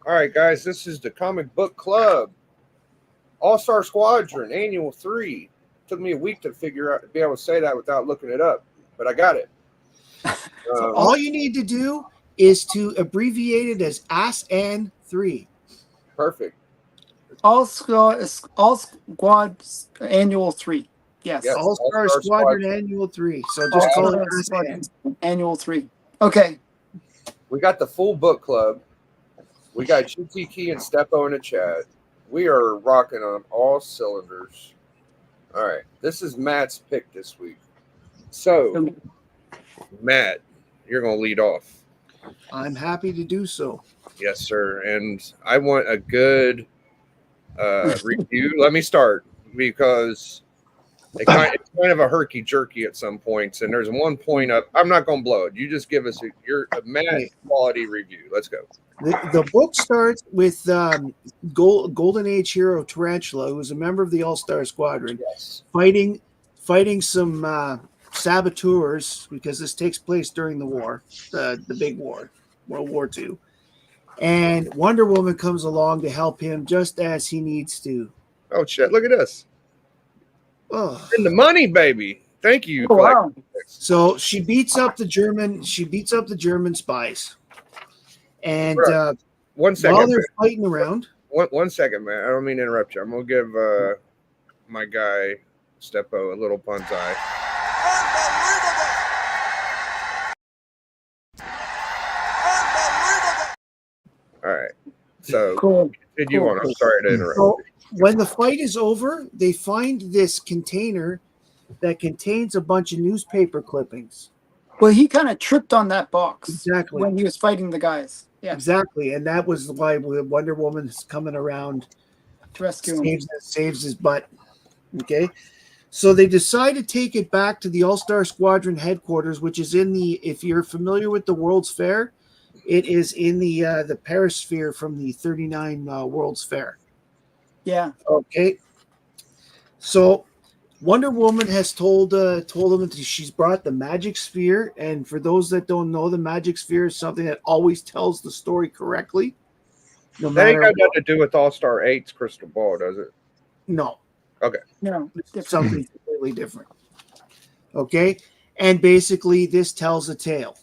All right, guys, this is the Comic Book Club All Star Squadron Annual 3. Took me a week to figure out, be able to say that without looking it up, but I got it. So Um, all you need to do is to abbreviate it as ASN3. Perfect. all squads annual 3. Yes. Yes, All All Star Star Squadron Squadron. Annual 3. So All just call it squads ASN. annual 3. Okay. We got the full book club. We got GT Key and Stepo in the chat. We are rocking on all cylinders. All right, this is Matt's pick this week. So, Matt, you're going to lead off. I'm happy to do so. Yes, sir. And I want a good review. Let me start because it's kind of a herky jerky at some points. And there's one point up. I'm not going to blow it. You just give us a Matt quality review. Let's go. The book starts with Golden Age hero Tarantula, who is a member of the All Star Squadron, Yes. fighting some saboteurs, because this takes place during the war, the big war, World War II. And Wonder Woman comes along to help him just as he needs to. Oh, shit. Look at this. Oh. In the money, baby. Thank you. Oh, wow. So she beats up the German spies. And one second, while they're fighting around, one second, man. I don't mean to interrupt you. I'm gonna give my guy Stepo a little punzai. All right. So Cool. you want? I'm sorry to interrupt. So when the fight is over, they find this container that contains a bunch of newspaper clippings. Well, he kind of tripped on that box Exactly. when he was fighting the guys. Yeah. Exactly. And that was why Wonder Woman is coming around To rescue him. saves his butt. Okay. So they decide to take it back to the All-Star Squadron headquarters, which is if you're familiar with the World's Fair, it is in the Perisphere from the 39 World's Fair. Yeah. Okay. So Wonder Woman has told them that she's brought the magic sphere, and for those that don't know, the magic sphere is something that always tells the story correctly. No That ain't matter got nothing to do with All Star 8's crystal ball, does it? no, Okay. No. it's something completely different. Okay, and basically this tells a tale.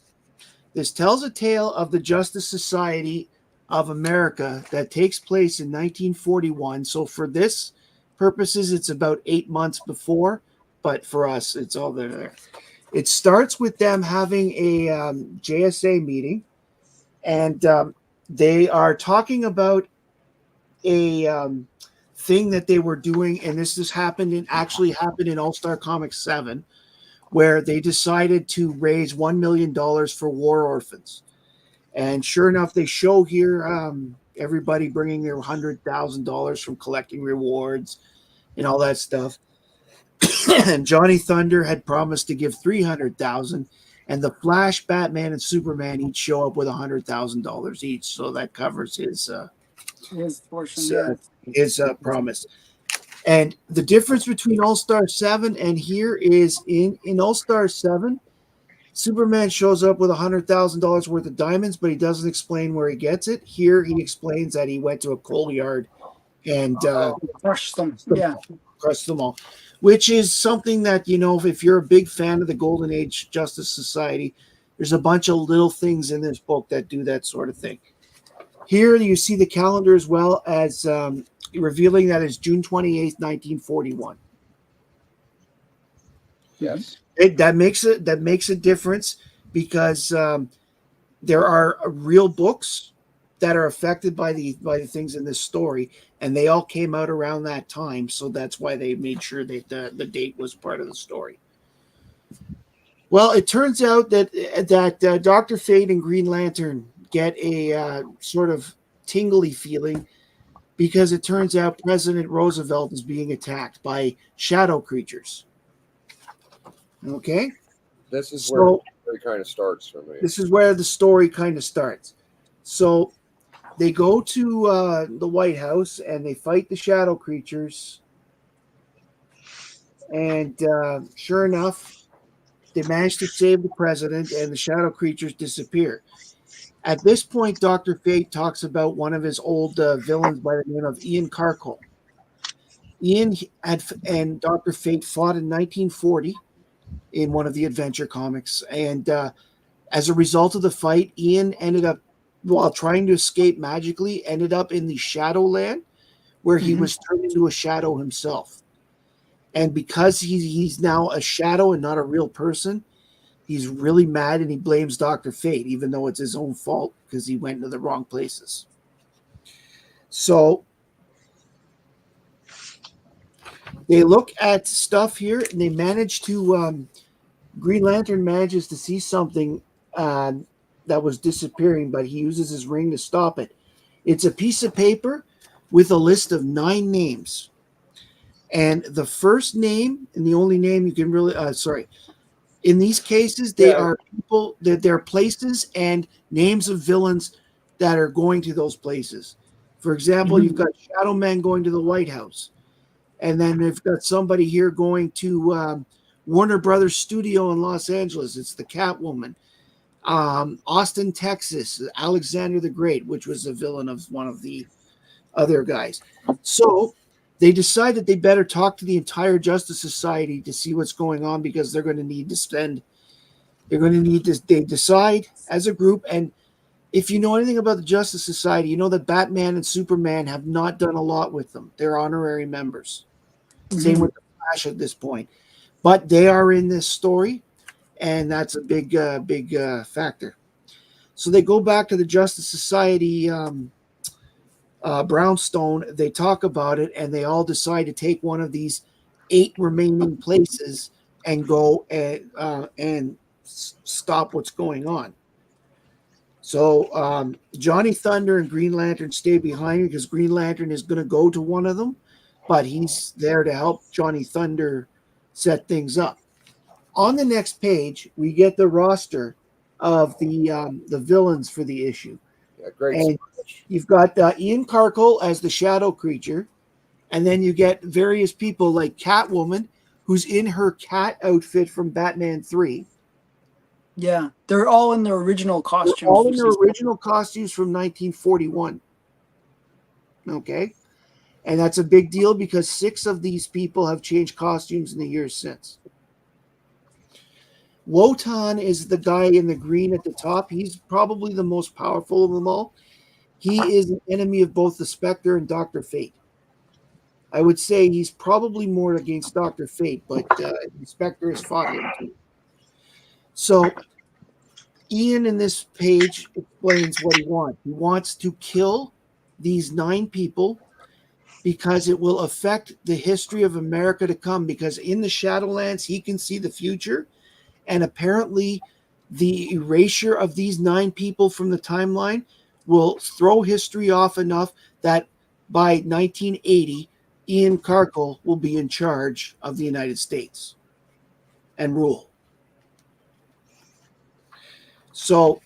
This tells a tale of the Justice Society of America that takes place in 1941. So for this purposes, it's about 8 months before, but for us, it's all there. It starts with them having a JSA meeting, and they are talking about a thing that they were doing, and this actually happened in All Star Comics 7, where they decided to raise $1 million for war orphans. And sure enough, they show here everybody bringing their $100,000 from collecting rewards and all that stuff. And Johnny Thunder had promised to give $300,000, and the Flash, Batman, and Superman each show up with $100,000 each, so that covers his portion. promise. And the difference between All-Star 7 and here is in All-Star 7, Superman shows up with $100,000 worth of diamonds, but he doesn't explain where he gets it. Here he explains that he went to a coal yard and crushed them. Crushed them all, which is something that, if you're a big fan of the Golden Age Justice Society, there's a bunch of little things in this book that do that sort of thing. Here you see the calendar as well as revealing that it's June 28th, 1941. Yes. That makes a difference because there are real books that are affected by the things in this story, and they all came out around that time, so that's why they made sure that the date was part of the story. Well, it turns out that Dr. Fate and Green Lantern get a sort of tingly feeling because it turns out President Roosevelt is being attacked by shadow creatures. Okay? This is where it kind of starts for me. This is where the story kind of starts. So they go to the White House and they fight the shadow creatures. And sure enough, they manage to save the president and the shadow creatures disappear. At this point, Dr. Fate talks about one of his old villains by the name of Ian Carcole. Ian and Dr. Fate fought in 1940 in one of the adventure comics. And as a result of the fight, Ian ended up, while trying to escape magically, ended up in the Shadowland, where he was turned into a shadow himself. And because he's now a shadow and not a real person, he's really mad and he blames Dr. Fate, even though it's his own fault because he went to the wrong places. So they look at stuff here and they manage to, Green Lantern manages to see something that was disappearing, but he uses his ring to stop it. It's a piece of paper with a list of 9 names. And the first name and the only name you can really, in these cases, they are people, they're places and names of villains that are going to those places. For example, you've got Shadow Man going to the White House. And then they've got somebody here going to Warner Brothers Studio in Los Angeles. It's the Catwoman. Austin, Texas, Alexander the Great, which was a villain of one of the other guys. So they decide that they better talk to the entire Justice Society to see what's going on because they're going to need to spend. They're going to need to. They decide as a group, and if you know anything about the Justice Society, you know that Batman and Superman have not done a lot with them. They're honorary members. Same with the Flash at this point, but they are in this story, and that's a big factor. So they go back to the Justice Society. Brownstone, they talk about it and they all decide to take one of these 8 remaining places and go and stop what's going on. So Johnny Thunder and Green Lantern stay behind because Green Lantern is going to go to one of them, but he's there to help Johnny Thunder set things up. On the next page, we get the roster of the villains for the issue. Yeah, great. And you've got Ian Carcole as the shadow creature, and then you get various people like Catwoman, who's in her cat outfit from Batman 3. Yeah, they're all in their original costumes. They're all in their original costumes from 1941. Okay? And that's a big deal because 6 of these people have changed costumes in the years since. Wotan is the guy in the green at the top. He's probably the most powerful of them all. He is an enemy of both the Spectre and Dr. Fate. I would say he's probably more against Dr. Fate, but the Spectre has fought him too. So Ian in this page explains what he wants. He wants to kill these 9 people because it will affect the history of America to come, because in the Shadowlands, he can see the future. And apparently the erasure of these 9 people from the timeline will throw history off enough that by 1980, Ian Carcole will be in charge of the United States and rule. So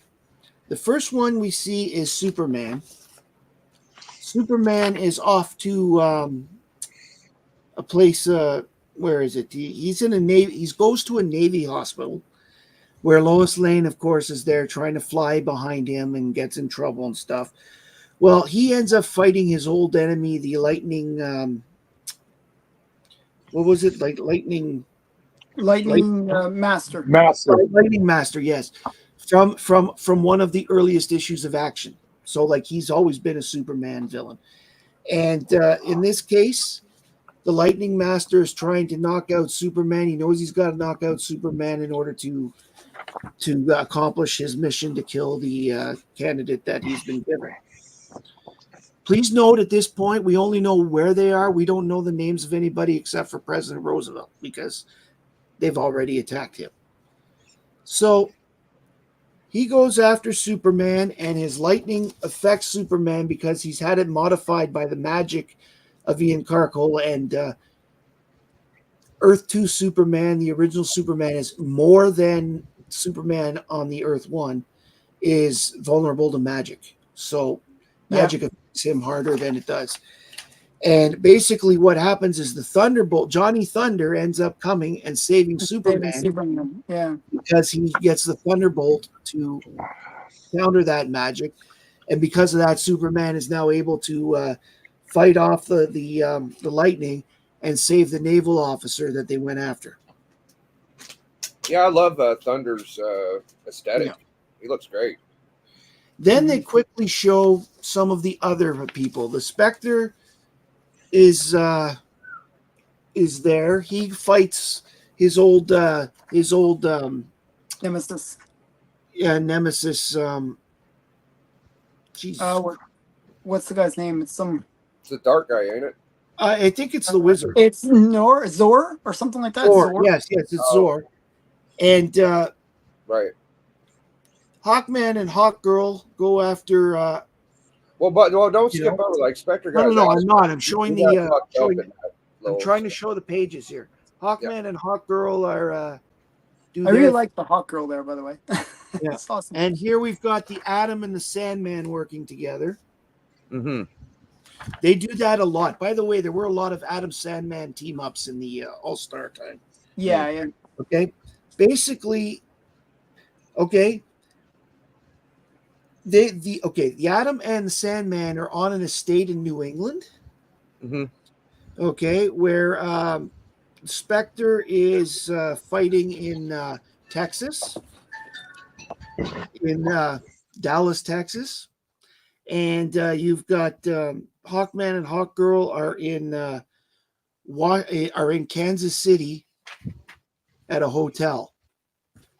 the first one we see is Superman. Superman is off to a place, where is it? He's in a Navy. He goes to a Navy hospital where Lois Lane, of course, is there trying to fly behind him and gets in trouble and stuff. Well, he ends up fighting his old enemy, the Lightning. What was it? Like Lightning Master. Lightning Master, yes. From one of the earliest issues of Action. So, like, he's always been a Superman villain. And in this case, the Lightning Master is trying to knock out Superman. He knows he's got to knock out Superman in order to accomplish his mission to kill the candidate that he's been given. Please note at this point, we only know where they are. We don't know the names of anybody except for President Roosevelt because they've already attacked him. So he goes after Superman, and his lightning affects Superman because he's had it modified by the magic of Ian Carcole, and Earth 2 Superman, the original Superman, is more than Superman on the Earth 1, is vulnerable to magic. So magic affects him harder than it does. And basically what happens is the Thunderbolt, Johnny Thunder, ends up coming and saving Superman. Yeah. Because he gets the Thunderbolt to counter that magic, and because of that, Superman is now able to fight off the lightning and save the naval officer that they went after. Yeah, I love Thunder's aesthetic. Yeah. He looks great. Then they quickly show some of the other people. The Spectre is there. He fights his old Nemesis. nemesis. What's the guy's name? It's a dark guy, ain't it? I think it's the wizard. It's Zor or something like that. Zor. Yes, it's Zor. And right. Hawkman and Hawkgirl go after. Don't skip over like Spectre guys. No, I'm not. I'm showing I'm trying to show the pages here. Hawkman and Hawkgirl are. I really like the Hawkgirl there, by the way. Yeah. That's awesome. And here we've got the Atom and the Sandman working together. Mm-hmm. They do that a lot. By the way, there were a lot of Atom Sandman team ups in the All-Star time. Yeah. Okay. Basically, okay. The Atom and the Sandman are on an estate in New England. Mm-hmm. Okay, where Spectre is fighting in Texas, in Dallas, Texas, and you've got Hawkman and Hawkgirl are in Kansas City at a hotel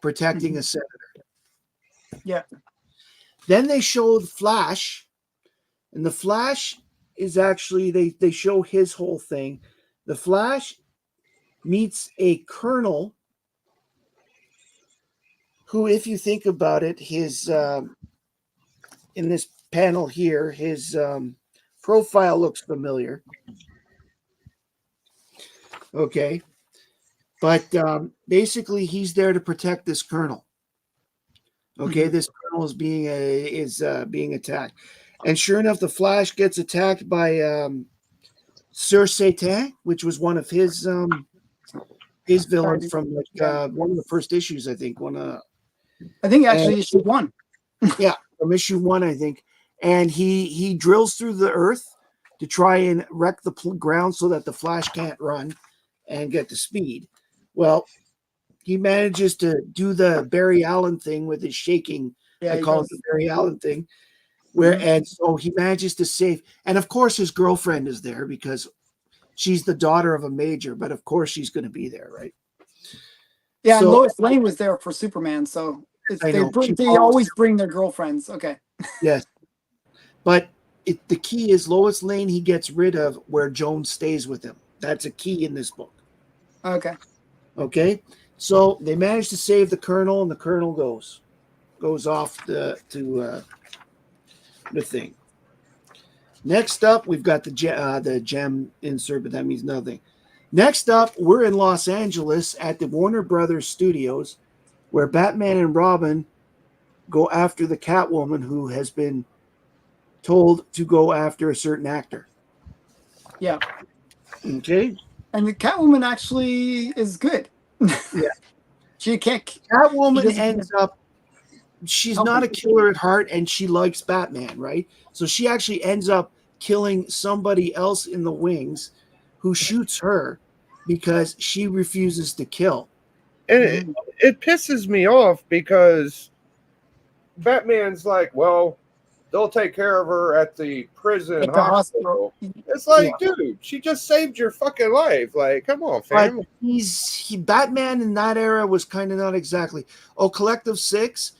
protecting a senator. Yeah. Then they show the Flash, and the Flash is actually they show his whole thing. The Flash meets a colonel who, if you think about it, his in this panel here, his profile looks familiar. Okay, but basically he's there to protect this colonel. Okay, this colonel is being attacked, and sure enough, the Flash gets attacked by Sir Satan, which was one of his villains from one of the first issues, I think. I think actually issue 1. Yeah, from issue 1, I think. And he drills through the earth to try and wreck the ground so that the Flash can't run and get to speed. Well, he manages to do the Barry Allen thing with his shaking. I call it the Barry Allen thing. And so he manages to save. And of course, his girlfriend is there because she's the daughter of a major. But of course, she's going to be there, right? Yeah, and Lois Lane was there for Superman. So they always bring their girlfriends. Okay. Yes. But the key is Lois Lane he gets rid of where Jones stays with him. That's a key in this book. Okay. Okay. So they manage to save the colonel, and the colonel goes off to the thing. Next up, we've got the gem insert, but that means nothing. Next up, we're in Los Angeles at the Warner Brothers Studios, where Batman and Robin go after the Catwoman who has been told to go after a certain actor. Yeah. Okay. And the Catwoman actually is good. Yeah. Catwoman ends up, she's not a killer at heart, and she likes Batman, right? So she actually ends up killing somebody else in the wings who shoots her because she refuses to kill. And it pisses me off because Batman's like, well, they'll take care of her at the prison hospital. It's like, dude, she just saved your fucking life. Like, come on, fam. But Batman in that era was kind of not exactly. Collective 6,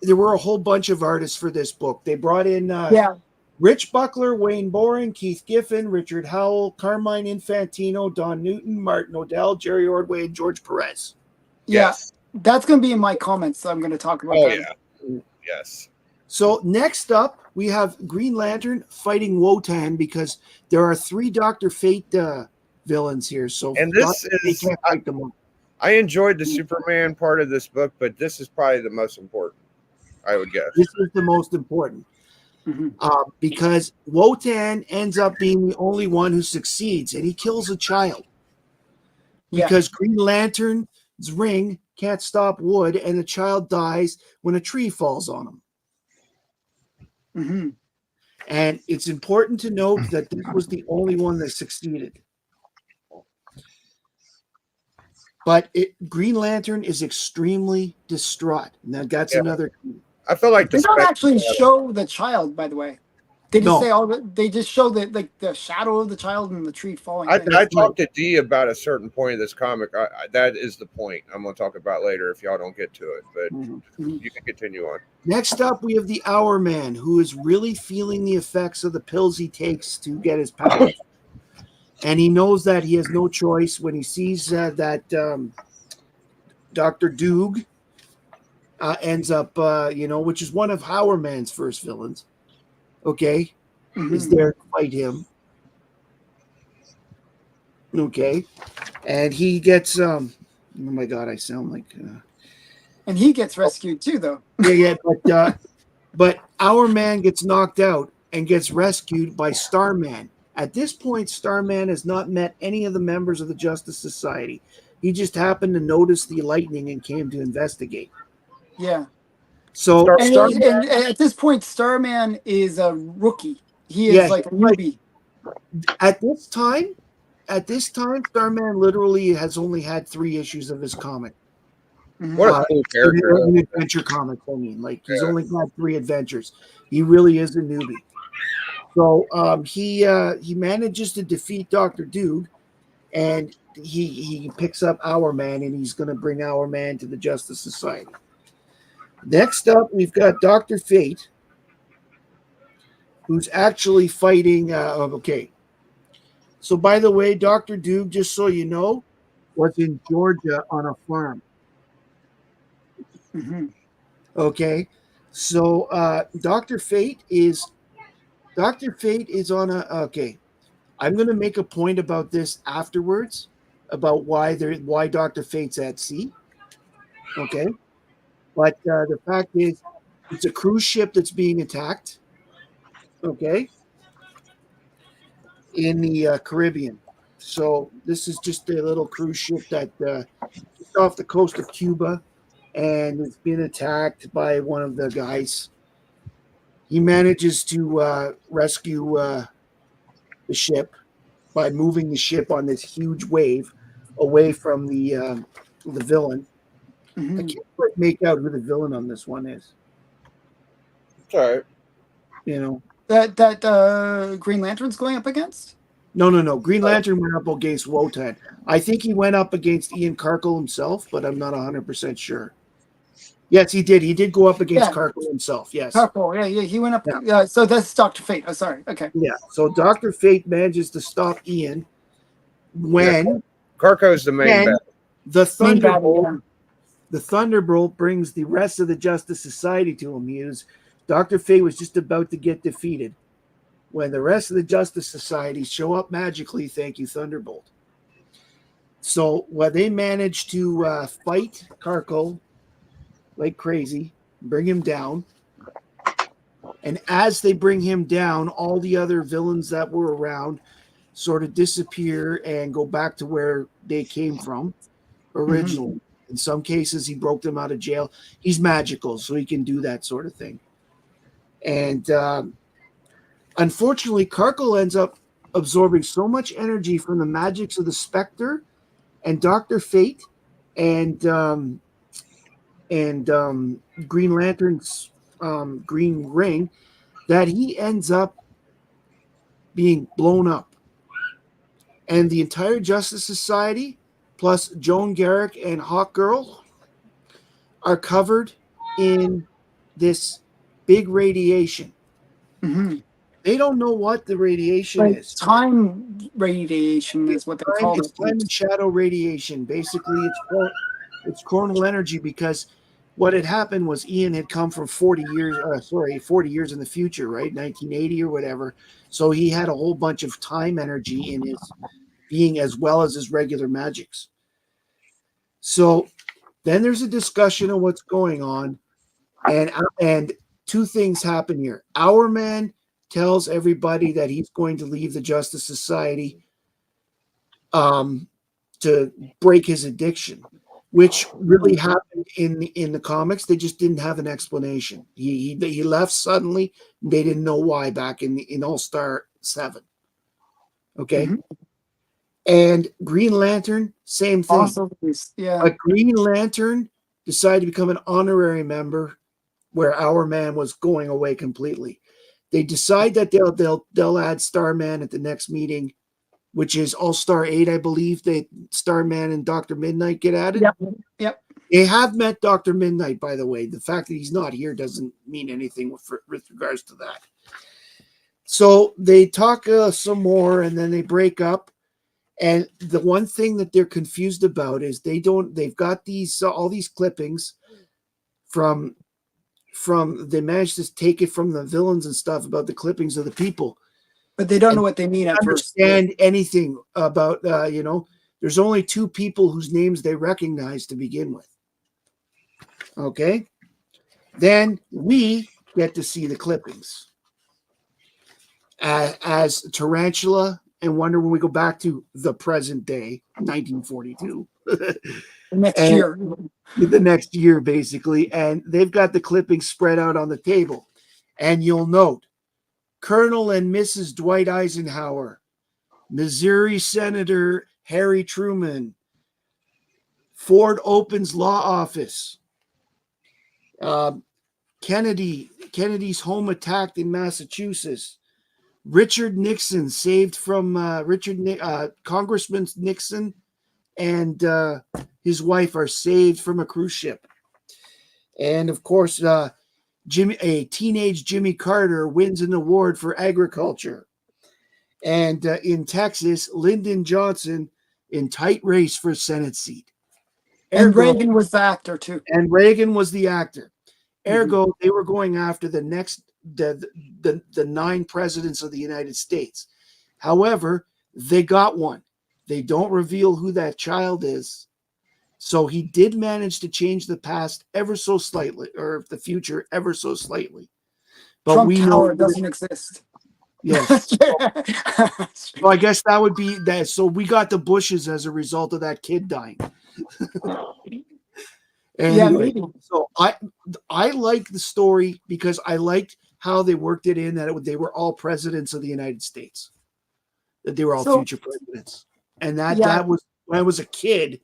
there were a whole bunch of artists for this book. They brought in Rich Buckler, Wayne Boring, Keith Giffen, Richard Howell, Carmine Infantino, Don Newton, Martin O'Dell, Jerry Ordway, and George Perez. Yes. That's going to be in my comments. So I'm going to talk about that. Yeah. Yes. So next up, we have Green Lantern fighting Wotan because there are 3 Dr. Fate villains here. So they can't fight them all. I enjoyed the Superman part of this book, but this is probably the most important, I would guess. This is the most important. Because Wotan ends up being the only one who succeeds, and he kills a child. Because Green Lantern's ring can't stop wood, and the child dies when a tree falls on him. Mm-hmm. And it's important to note that this was the only one that succeeded. But Green Lantern is extremely distraught. Now that's another. I feel like They don't actually show the child, by the way. They just say all the. They just show the shadow of the child and the tree falling. I talked to D about a certain point of this comic. That is the point I'm going to talk about later if y'all don't get to it. But you can continue on. Next up, we have the Hour Man, who is really feeling the effects of the pills he takes to get his powers. And he knows that he has no choice when he sees that Dr. Doog ends up, which is one of Hour Man's first villains. Okay, is there to fight him. Okay, and he gets oh my god, I sound like and he gets rescued too, though. Yeah, but Hour Man gets knocked out and gets rescued by Starman. At this point, Starman has not met any of the members of the Justice Society. He just happened to notice the lightning and came to investigate. Yeah. So and at this point, Starman is a rookie. He is like a newbie. At this time, Starman literally has only had 3 issues of his comic. What a cool character! In adventure comics, I mean, like he's only got 3 adventures. He really is a newbie. So he manages to defeat Dr. Doog, and he picks up Hour Man, and he's going to bring Hour Man to the Justice Society. Next up, we've got Dr. Fate, who's actually fighting. Okay. So, by the way, Dr. Doog, just so you know, was in Georgia on a farm. Okay. So, Dr. Fate is on a. Okay. I'm going to make a point about this afterwards, about why Dr. Fate's at sea. Okay. But the fact is, it's a cruise ship that's being attacked, okay, in the Caribbean. So this is just a little cruise ship that just off the coast of Cuba, and it's been attacked by one of the guys. He manages to rescue the ship by moving the ship on this huge wave away from the villain. I can't quite make out who the villain on this one is. It's all right. You know that Green Lantern's going up against? No. Green Lantern went up against Wotan. I think he went up against Ian Karkel himself, but I'm not 100% sure. Yes, he did. He did go up against Karkel himself. Yes. Karkel, yeah, he went up. Yeah. So that's Dr. Fate. Oh, sorry. Okay. Yeah. So Dr. Fate manages to stop Ian when Karko's the main bad. The Thunderbolt brings the rest of the Justice Society to him. Dr. Fate was just about to get defeated when the rest of the Justice Society show up magically. Thank you, Thunderbolt. So they managed to fight Karkel like crazy, bring him down. And as they bring him down, all the other villains that were around sort of disappear and go back to where they came from originally. In some cases, he broke them out of jail. He's magical, so he can do that sort of thing. And unfortunately, Karkel ends up absorbing so much energy from the magics of the Spectre and Dr. Fate and Green Lantern's green ring that he ends up being blown up. And the entire Justice Society, plus Joan Garrick and Hawkgirl, are covered in this big radiation. They don't know what the radiation is. Time radiation is what they call it. It's time and shadow radiation. Basically, it's coronal energy, because what had happened was Ian had come from 40 years in the future, right? 1980 or whatever. So he had a whole bunch of time energy in his being as well as his regular magics. So then there's a discussion of what's going on, and 2 things happen here. Hour Man tells everybody that he's going to leave the Justice Society to break his addiction. which really happened in the comics. They just didn't have an explanation. He left suddenly. They didn't know why back in All-Star 7. Okay. Mm-hmm. And Green Lantern, same thing. Also, yeah. A Green Lantern decided to become an honorary member where Our Man was going away completely. They decide that they'll add Starman at the next meeting, which is All-Star 8, I believe. Starman and Dr. Midnight get added. Yep. They have met Dr. Midnight, by the way. The fact that he's not here doesn't mean anything with regards to that. So they talk some more, and then they break up. And the one thing that they're confused about is they've got these all these clippings from they managed to take it from the villains and stuff about the clippings of the people, but they don't know what they mean at first. Understand anything about there's only 2 people whose names they recognize to begin with. Okay, then we get to see the clippings as Tarantula and Wonder when we go back to the present day, 1942. The next year, basically. And they've got the clippings spread out on the table. And you'll note Colonel and Mrs. Dwight Eisenhower, Missouri Senator Harry Truman, Ford opens law office, Kennedy's home attacked in Massachusetts, Richard Nixon saved from Congressman Nixon and his wife are saved from a cruise ship. And of course, teenage Jimmy Carter wins an award for agriculture. And in Texas, Lyndon Johnson in tight race for Senate seat. And Reagan was the actor too. And Reagan was the actor. Ergo, they were going after the next the 9 presidents of the United States. However, they got one. They don't reveal who that child is. So he did manage to change the past ever so slightly, or the future ever so slightly. But Trump we Tower know doesn't exist. Yes. So I guess that would be that. So we got the Bushes as a result of that kid dying. Anyway, maybe. So I like the story because I liked how they worked it in that they were all presidents of the United States, that they were all future presidents, and that was when I was a kid. It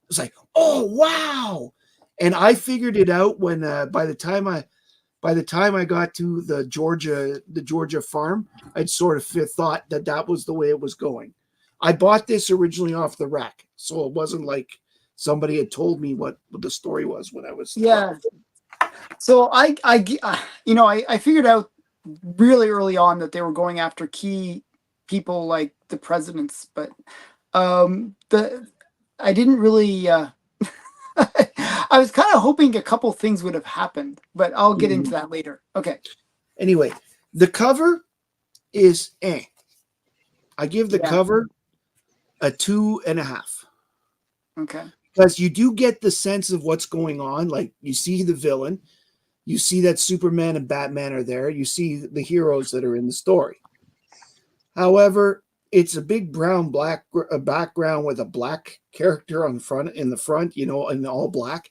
was like, oh wow, and I figured it out when by the time I got to the Georgia farm, I'd sort of thought that was the way it was going. I bought this originally off the rack, so it wasn't like somebody had told me what the story was when I was 12. So I figured out really early on that they were going after key people like the presidents, but I didn't really. I was kind of hoping a couple things would have happened, but I'll get into that later. Okay. Anyway, the cover is I give the cover a 2.5. Okay. Because you do get the sense of what's going on. Like you see the villain, you see that Superman and Batman are there, you see the heroes that are in the story. However, it's a big brown background with a black character in the front, in all black.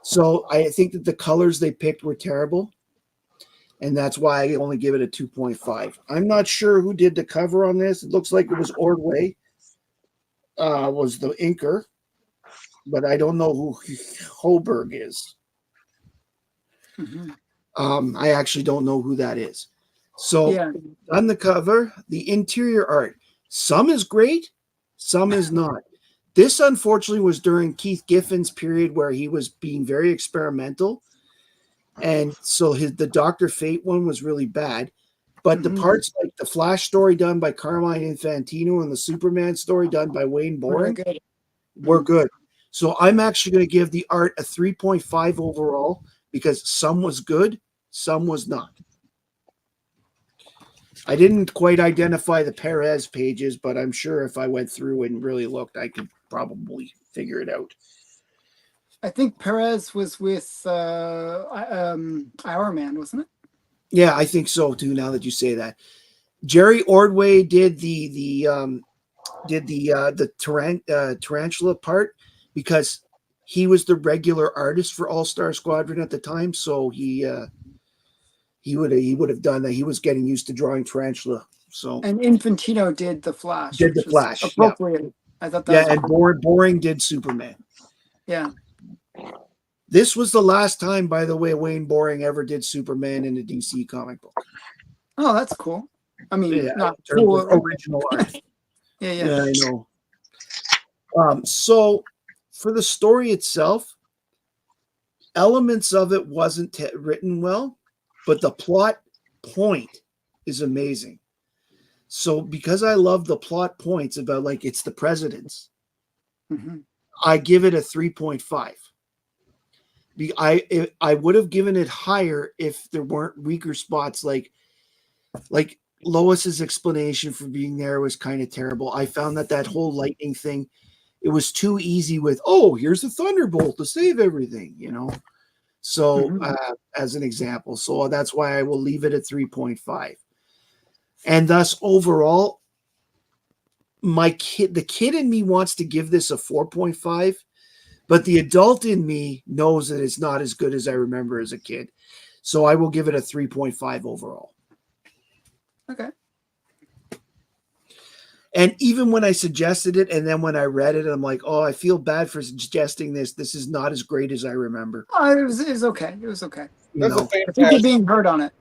So I think that the colors they picked were terrible. And that's why I only give it a 2.5. I'm not sure who did the cover on this. It looks like it was Ordway, was the inker. But I don't know who Hoberg is. Mm-hmm. I actually don't know who that is. So on the cover, the interior art, some is great, some is not. This, unfortunately, was during Keith Giffen's period where he was being very experimental. And so the Dr. Fate one was really bad. But the parts like the Flash story done by Carmine Infantino and the Superman story done by Wayne Boring were good. So I'm actually going to give the art a 3.5 overall because some was good, some was not. I didn't quite identify the Perez pages, but I'm sure if I went through and really looked, I could probably figure it out. I think Perez was with Our Man, wasn't it? Yeah, I think so too. Now that you say that, Jerry Ordway did the tarantula part because he was the regular artist for All Star Squadron at the time, so he would have done that. He was getting used to drawing Tarantula, so And Infantino did the Flash, did the which was Flash. Yeah, appropriate. I thought that yeah, was and appropriate. Boring did Superman. Yeah. This was the last time, by the way, Wayne Boring ever did Superman in a DC comic book. Oh, that's cool. I mean, Yeah, not in terms cool. of original art. Yeah. Yeah, I know. So for the story itself, elements of it wasn't written well, but the plot point is amazing. So because I love the plot points about like it's the president's, Mm-hmm. I give it a 3.5. I would have given it higher if there weren't weaker spots like Lois's explanation for being there was kind of terrible. I found that whole lightning thing, it was too easy with, oh, here's a thunderbolt to save everything, you know. So Mm-hmm. as an example, so that's why I will leave it at 3.5. And thus overall, the kid in me wants to give this a 4.5, but the adult in me knows that it's not as good as I remember as a kid. So I will give it a 3.5 overall. Okay. And even when I suggested it, and then when I read it, I'm like, oh, I feel bad for suggesting this. This is not as great as I remember. Oh, it was okay. It was okay. That's a I think you're fantastic. being heard on it.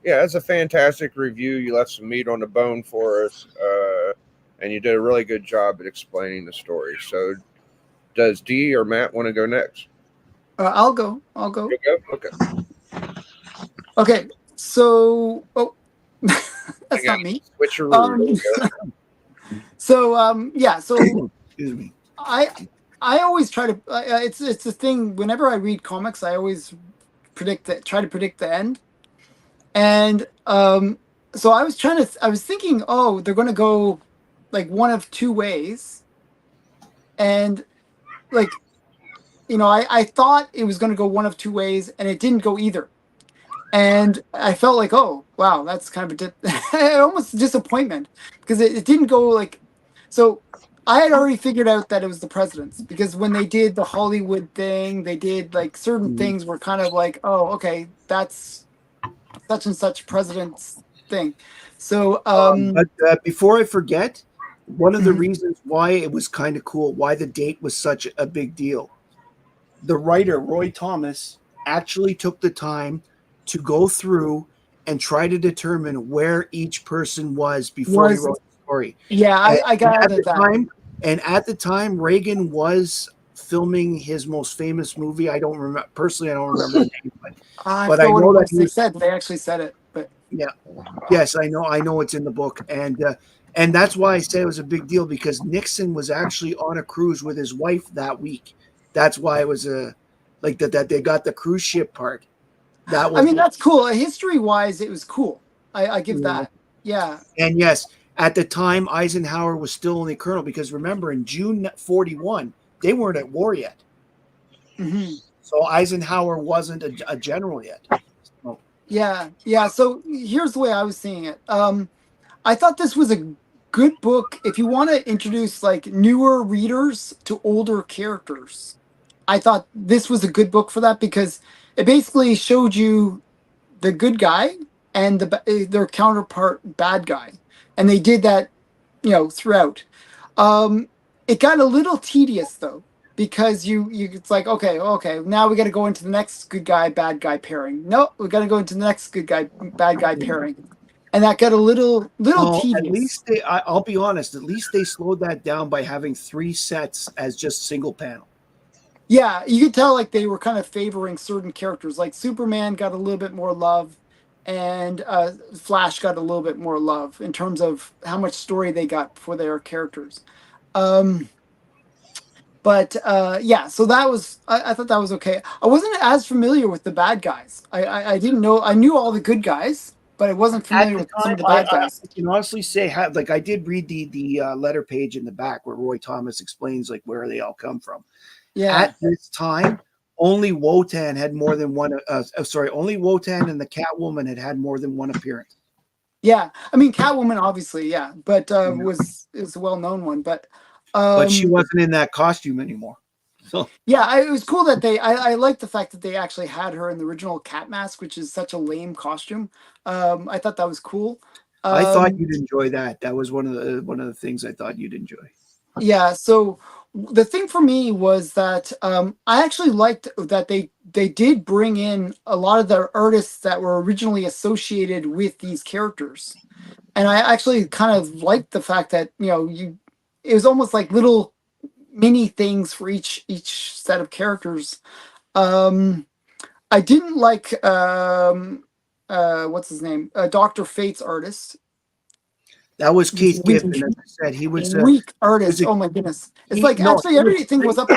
Yeah, that's a fantastic review. You left some meat on the bone for us, and you did a really good job at explaining the story. So, does Dee or Matt want to go next? I'll go. You go? Okay. Okay. So, that's not me. Switcheroo. Yeah. So Excuse me. I always try to. It's a thing. Whenever I read comics, I always try to predict the end. And so I was thinking, oh, they're going to go like one of two ways, and like, you know, I thought it was going to go one of two ways, and it didn't go either. And I felt like, oh, wow, that's kind of almost a disappointment because it didn't go like. So I had already figured out that it was the presidents because when they did the Hollywood thing, they did like certain things were kind of like, oh, okay, that's such and such president's thing. So, But before I forget, one of the Mhm. reasons why it was kind of cool, why the date was such a big deal, the writer, Roy Thomas, actually took the time to go through and try to determine where each person was before he wrote the story. Yeah, And I gathered that. at the time, Reagan was filming his most famous movie. I don't remember personally. I don't remember the name, I but I forgot what it know that was. he was. They actually said it, but Yeah, yes, I know it's in the book, and that's why I say it was a big deal because Nixon was actually on a cruise with his wife that week. That's why it was like that they got the cruise ship part. That I was, mean that's cool. History wise, it was cool. I give you know, that. Yeah. and yes, at the time Eisenhower was still only colonel because remember in June 41 they weren't at war yet, Mm-hmm. so Eisenhower wasn't a general yet. So, Yeah. So here's the way I was seeing it. I thought this was a good book if you want to introduce like newer readers to older characters. I thought this was a good book for that because it basically showed you the good guy and their counterpart bad guy, and they did that, you know, throughout. Um, it got a little tedious though because you it's like okay now we got to go into the next good guy bad guy pairing. No, we got to go into the next good guy bad guy pairing, and that got a little well, at tedious. least I'll be honest. At least they slowed that down by having 3 sets as just single panel. Yeah, you could tell like they were kind of favoring certain characters. Like Superman got a little bit more love, and Flash got a little bit more love in terms of how much story they got for their characters. Um, but yeah, so that was I thought that was okay. I wasn't as familiar with the bad guys. I didn't know. I knew all the good guys, but I wasn't At familiar the with some of time, the bad guys. I can honestly say, like I did read the letter page in the back where Roy Thomas explains like where they all come from. Yeah, At this time, only Wotan had more than one. Only Wotan and the Catwoman had more than one appearance. yeah. I mean, Catwoman, obviously, yeah, but Yeah. is a well known one. But she Um, wasn't in that costume anymore. So Yeah, it was cool that I like the fact that they actually had her in the original cat mask, which is such a lame costume. I thought that was cool. I thought Um, you'd enjoy that. That was one of the things I thought you'd enjoy. yeah, so the thing for me was that I actually liked that they did bring in a lot of the artists that were originally associated with these characters, and I actually kind of liked the fact that it was almost like little mini things for each set of characters. Um, I didn't like what's his name? Dr. Fate's artist. That was He's Keith weak, Giffen, as I said. weak He was artist. a Oh my goodness. It's he like no, actually everything was up.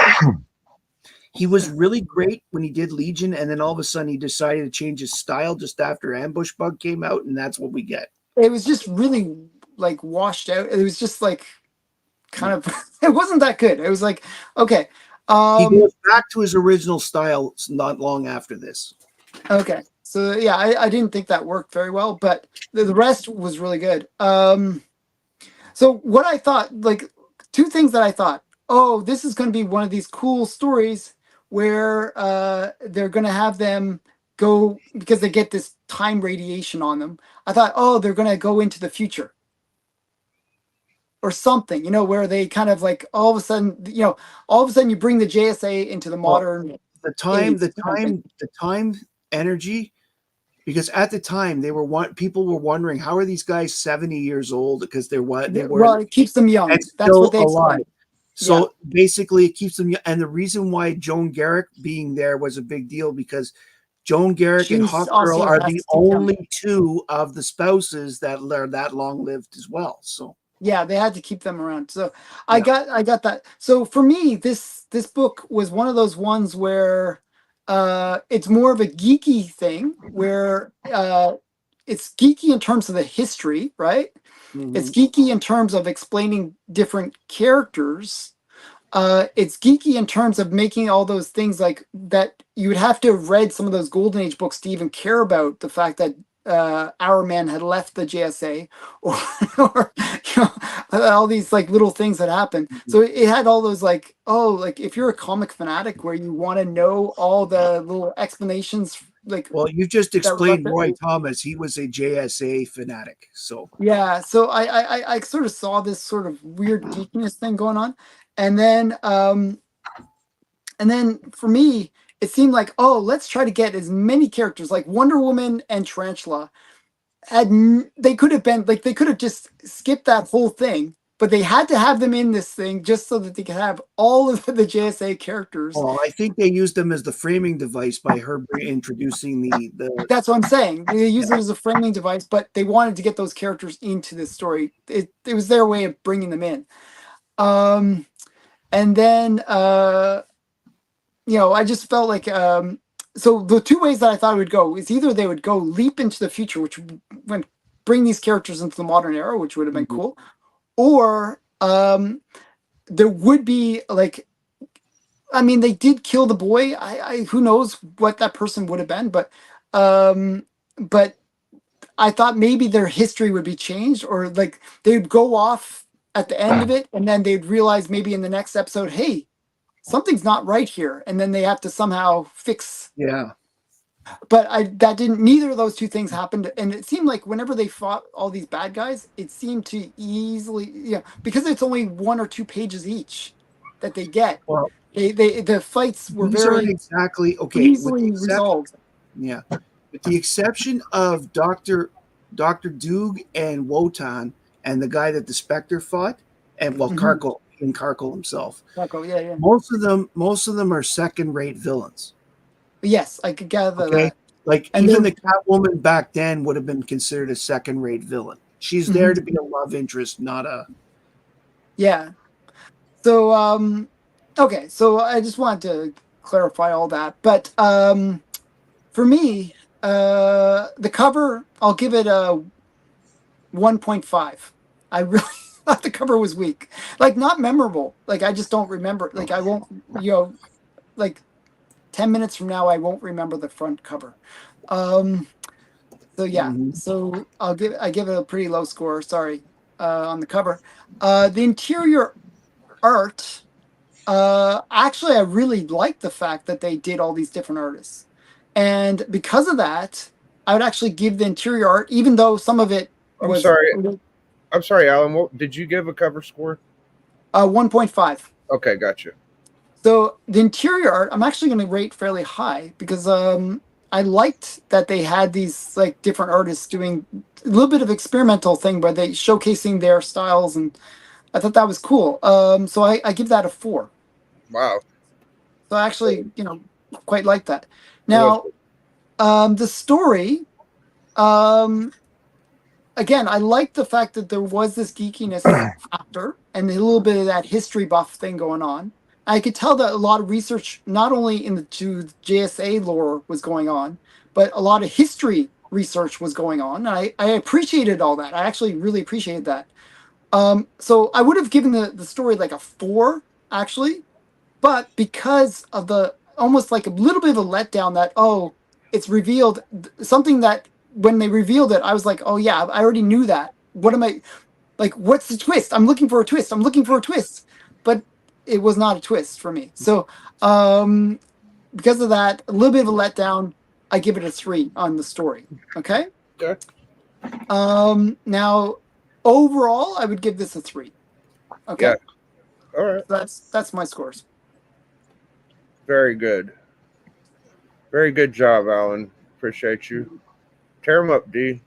he was really great when he did Legion, and then all of a sudden he decided to change his style just after Ambush Bug came out, and that's what we get. It was just really like washed out. It was just like kind of it wasn't that good. It was like, okay. He Um goes back to his original style not long after this. okay. So yeah, I didn't think that worked very well, but the rest was really good. So what I thought, like two things that I thought, oh, this is going to be one of these cool stories where they're going to have them go because they get this time radiation on them. I thought, oh, they're going to go into the future or something, where they kind of like all of a sudden, all of a sudden you bring the JSA into the Well, modern the time, age. the time, the time, energy. Because at the time people were wondering how are these guys 70 years old because they Well, were it keeps them and young. That's what still they alive. explained. Yeah. So basically, it keeps them. And the reason why Joan Garrick being there was a big deal because Joan Garrick and She's Hawk Girl also are has the to keep them. only two of the spouses that are that long lived as well. So Yeah, they had to keep them around. So yeah, I got that. So for me, this book was one of those ones where it's more of a geeky thing where it's geeky in terms of the history, right? It's mhm. geeky in terms of explaining different characters. It's geeky in terms of making all those things like that. You would have to have read some of those Golden Age books to even care about the fact that our man had left the JSA, or, or all these like little things that happen. So it had all those like, oh, like if you're a comic fanatic where you want to know all the little explanations, like Well, you've just that were left. explained Roy Thomas. He was a JSA fanatic. So Yeah, so I sort of saw this sort of weird geekiness thing going on, and then for me, it seemed like, oh, let's try to get as many characters like Wonder Woman and Tarantula. They could have been like they could have just skipped that whole thing, but they had to have them in this thing just so that they could have all of the JSA characters. oh, I think they used them as the framing device by her introducing the That's what I'm saying. They use yeah. it as a framing device, but they wanted to get those characters into this story. It was their way of bringing them in. Um, and then I just felt like so the two ways that I thought it would go is either they would go leap into the future, which would bring these characters into the modern era, which would have been Mhm. cool, or there would be like, I mean, they did kill the boy. I who knows what that person would have been, um, but I thought maybe their history would be changed, or like they'd go off at the end of it, and then they'd realize maybe in the next episode, hey, something's not right here, and then they have to somehow fix. Yeah. But that didn't. Neither of those two things happened, and it seemed like whenever they fought all these bad guys, it seemed to easily, because it's only 1 or 2 pages each that they get. Well, The fights were these aren't very exactly okay with the easily exception. resolved. Yeah, with the exception of Doctor Doog and Wotan and the guy that the Spectre fought, and well, Mhm. Karkle himself. Marco, yeah, yeah. Most of them are second rate villains. Yes, I could gather Okay, that. like And even they're the Catwoman back then would have been considered a second rate villain. She's there to be a love interest, not a. yeah. So okay, so I just wanted to clarify all that. But for me, the cover, I'll give it a 1.5. I really thought the cover was weak. Like not memorable. Like I just don't remember. Like I won't, like 10 minutes from now I won't remember the front cover. Um so yeah. Mhm. So I give it a pretty low score, sorry, on the cover. The interior art, Actually, I really liked the fact that they did all these different artists, and because of that, I would actually give the interior art, even though some of it I'm was sorry. I'm sorry, Alan. What did you give a cover score? 1.5. Okay, gotcha. So the interior art, I'm actually going to rate fairly high because I liked that they had these like different artists doing a little bit of experimental thing, but they showcasing their styles, and I thought that was cool. So I give that a 4. Wow. So I actually, quite like that. It was Now, the story, again, I like the fact that there was this geekiness factor and a little bit of that history buff thing going on. I could tell that a lot of research, not only in the JSA lore was going on, but a lot of history research was going on. And I appreciated all that. I actually really appreciated that. So I would have given the story like a 4, actually. But because of the almost like a little bit of a letdown that, it's revealed something that when they revealed it, I was like, oh yeah, I already knew that. What am I like? What's the twist? I'm looking for a twist. I'm looking for a twist. But it was not a twist for me. So because of that, a little bit of a letdown. I give it a 3 on the story. Okay. okay. Now overall, I would give this a 3. Okay. Yeah. All right. That's my scores. Very good. Very good job, Alan. Appreciate you. Tear them up, D.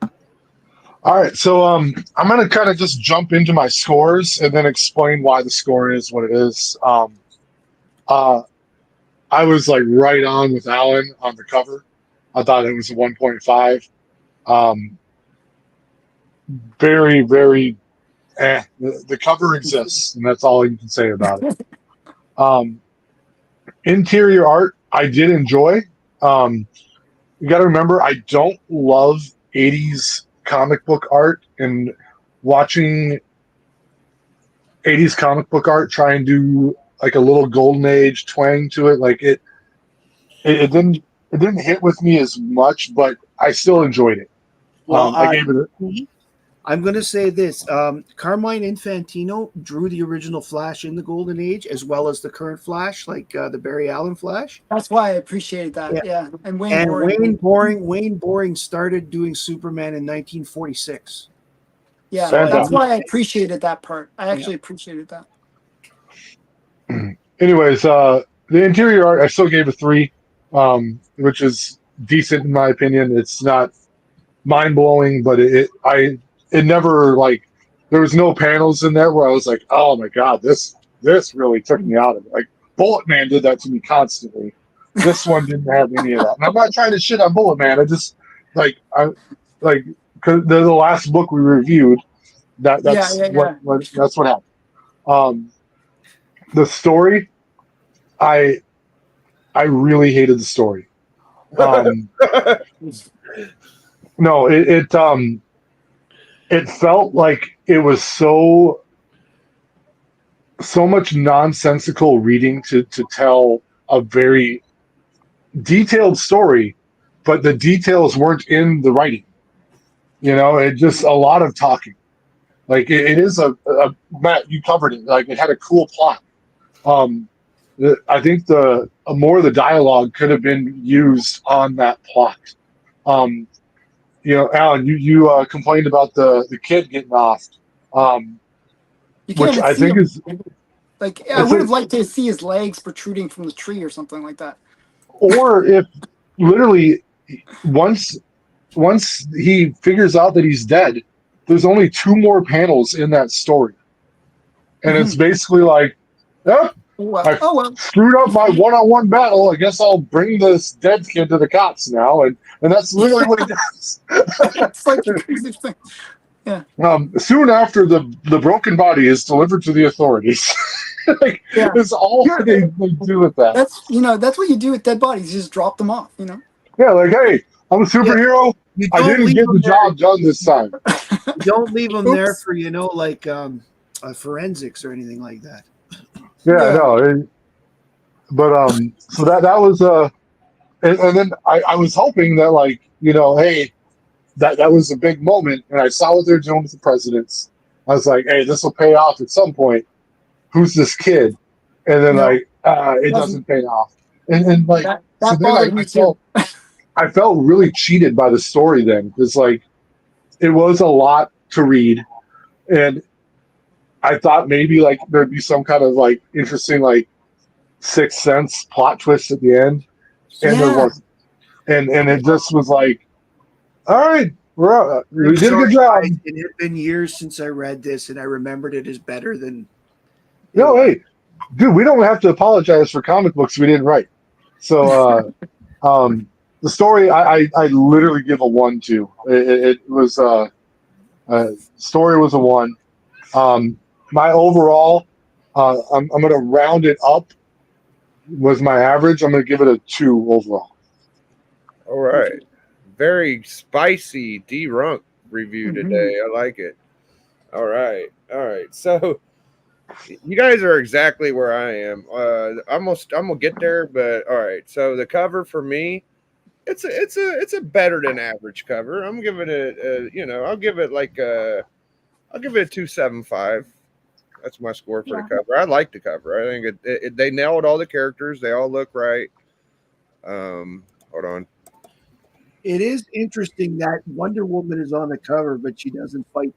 All right, so I'm gonna kind of just jump into my scores and then explain why the score is what it is. I was like right on with Alan on the cover. I thought it was a 1.5. Very, very. The cover exists, and that's all you can say about it. Interior art, I did enjoy. You got to remember, I don't love 80s comic book art, and watching 80s comic book art try and do like a little golden age twang to it, like it didn't hit with me as much, but I still enjoyed it. Well, I gave it I'm going to say this. Carmine Infantino drew the original Flash in the Golden Age, as well as the current Flash, like the Barry Allen Flash. That's why I appreciated that. Yeah. And Wayne Boring started doing Superman in 1946. Yeah, So that's why I appreciated that part. I actually appreciated that. Anyways, the interior art I still gave a 3, which is decent in my opinion. It's not mind blowing, but it never, like, there was no panels in there where I was like, oh my god, this really took me out of it. Like Bullet Man did that to me constantly. This one didn't have any of that. And I'm not trying to shit on Bullet Man. I just because the last book we reviewed, that's what happened. The story, I really hated the story. No, it felt like it was so much nonsensical reading to tell a very detailed story, but the details weren't in the writing. It just a lot of talking. Like it is a Matt, you covered it. Like it had a cool plot. I think more of the dialogue could have been used on that plot. Alan, you complained about the kid getting off, which I think is like I would have liked to see his legs protruding from the tree or something like that. Or if literally once he figures out that he's dead, there's only 2 more panels in that story, and it's basically like, I screwed up my one-on-one battle. I guess I'll bring this dead kid to the cops now, and that's literally what he does. It's like the craziest thing. Yeah. Soon after the broken body is delivered to the authorities. It's all they do with that. That's what you do with dead bodies. You just drop them off. Yeah, like, hey, I'm a superhero. I didn't get the job done this time. You don't leave them there for forensics or anything like that. Yeah. No. But so that was and then I was hoping that, like, hey, that was a big moment, and I saw what they're doing with the presidents. I was like, hey, this will pay off at some point. Who's this kid? and then No, like it doesn't pay off, and like so that then bothered me too. I felt really cheated by the story then because like it was a lot to read, and I thought maybe like there'd be some kind of like interesting like Sixth Sense plot twist at the end, and there Yeah, wasn't, and it just was like, all right, we I'm did a good sorry, job. guys. It had been years since I read this, and I remembered it as better than it No, was. hey, dude, we don't have to apologize for comic books we didn't write. So the story I literally give a 1 to. It was story was a 1. My overall I'm gonna round it up was my average. I'm gonna give it a 2 overall. All right. Very spicy D-Runk review Mhm. today. I like it. All right. All right. So you guys are exactly where I am. I'm gonna get there, but all right. So the cover for me, it's a better than average cover. I'm giving it I'll give it like I'll give it a 2.75. That's my score for the Yeah. cover. I like the cover. I think they nailed all the characters. They all look right. Hold on. It is interesting that Wonder Woman is on the cover, but she doesn't fight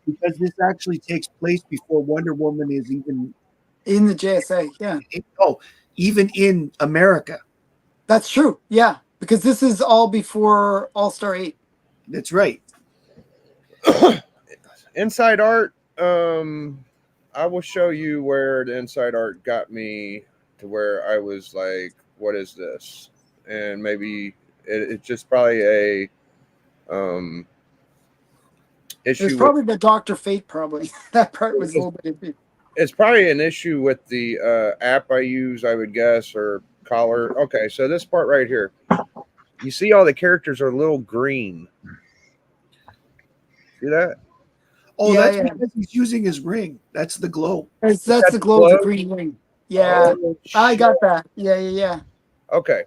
because this actually takes place before Wonder Woman is even In the JSA, yeah, even in America. that's true. Yeah, because this is all before All Star 8. That's right. Inside art. I will show you where the inside art got me to where I was like, "What is this?" And maybe it's just probably a um It was issue with. probably the Doctor Fate. Probably that part was a little bit iffy. It's probably an issue with the app I use, I would guess, or collar. Okay, so this part right here, you see all the characters are a little green. See that? Oh, Yeah, that's yeah. because he's using his ring. That's the glow. That's Is that the the glow of the glow? green ring. Yeah, Oh, I shit. got that. Yeah, yeah, yeah. Okay.